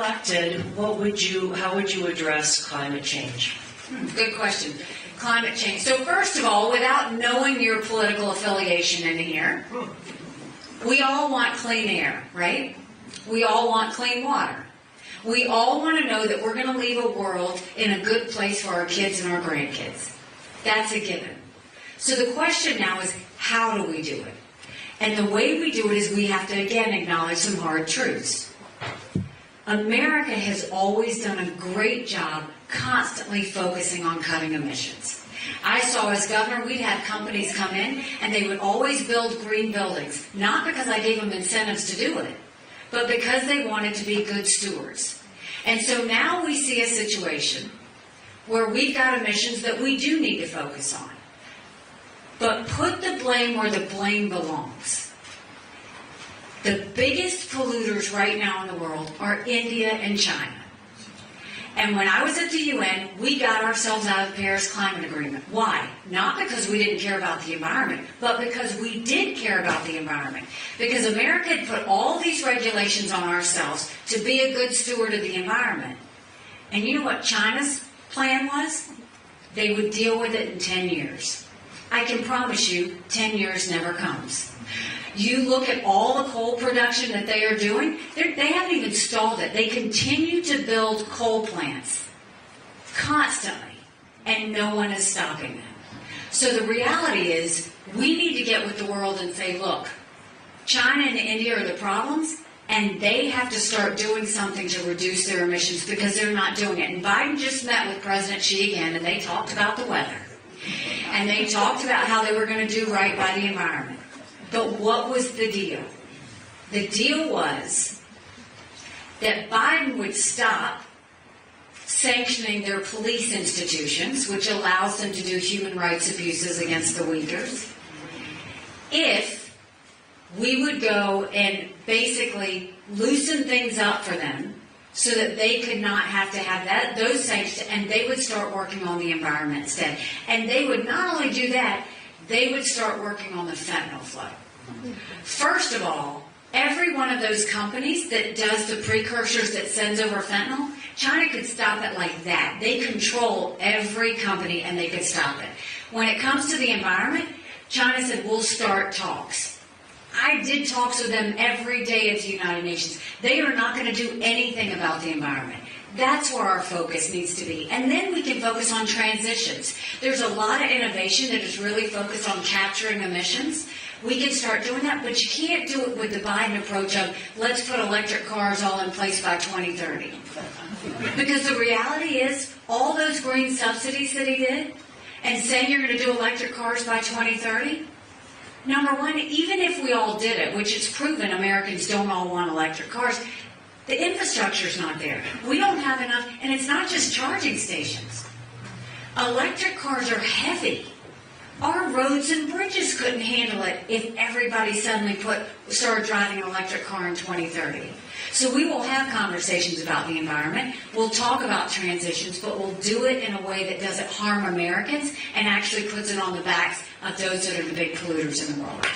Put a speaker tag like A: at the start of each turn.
A: elected, how would you address climate change?
B: Good question. Climate change. So first of all, without knowing your political affiliation in here, we all want clean air, right? We all want clean water. We all want to know that we're going to leave a world in a good place for our kids and our grandkids. That's a given. So the question now is, how do we do it? And the way we do it is we have to, again, acknowledge some hard truths. America has always done a great job constantly focusing on cutting emissions. I saw as governor, we'd have companies come in and they would always build green buildings, not because I gave them incentives to do it, but because they wanted to be good stewards. And so now we see a situation where we've got emissions that we do need to focus on. But put the blame where the blame belongs. The biggest polluters right now in the world are India and China. And when I was at the UN, we got ourselves out of the Paris Climate Agreement. Why? Not because we didn't care about the environment, but because we did care about the environment. Because America had put all these regulations on ourselves to be a good steward of the environment. And you know what China's plan was? They would deal with it in 10 years. I can promise you, 10 years never comes. You look at all the coal production that they are doing, they haven't even stalled it. They continue to build coal plants constantly, and no one is stopping them. So the reality is, we need to get with the world and say, look, China and India are the problems, and they have to start doing something to reduce their emissions because they're not doing it. And Biden just met with President Xi again, and they talked about the weather. And they talked about how they were going to do right by the environment. But what was the deal? The deal was that Biden would stop sanctioning their police institutions, which allows them to do human rights abuses against the Uyghurs, if we would go and basically loosen things up for them so that they could not have to have those sanctions, and they would start working on the environment instead. And they would not only do that, they would start working on the fentanyl flow. First of all, every one of those companies that does the precursors that sends over fentanyl, China could stop it like that. They control every company and they could stop it. When it comes to the environment, China said, we'll start talks. I did talks with them every day at the United Nations. They are not going to do anything about the environment. That's where our focus needs to be. And then we can focus on transitions. There's a lot of innovation that is really focused on capturing emissions. We can start doing that, but you can't do it with the Biden approach of let's put electric cars all in place by 2030. Because the reality is, all those green subsidies that he did, and saying you're going to do electric cars by 2030, number one, even if we all did it, which it's proven Americans don't all want electric cars, the infrastructure's not there. We don't have enough, and it's not just charging stations. Electric cars are heavy. Our roads and bridges couldn't handle it if everybody suddenly started driving an electric car in 2030. So we will have conversations about the environment. We'll talk about transitions, but we'll do it in a way that doesn't harm Americans and actually puts it on the backs of those that are the big polluters in the world.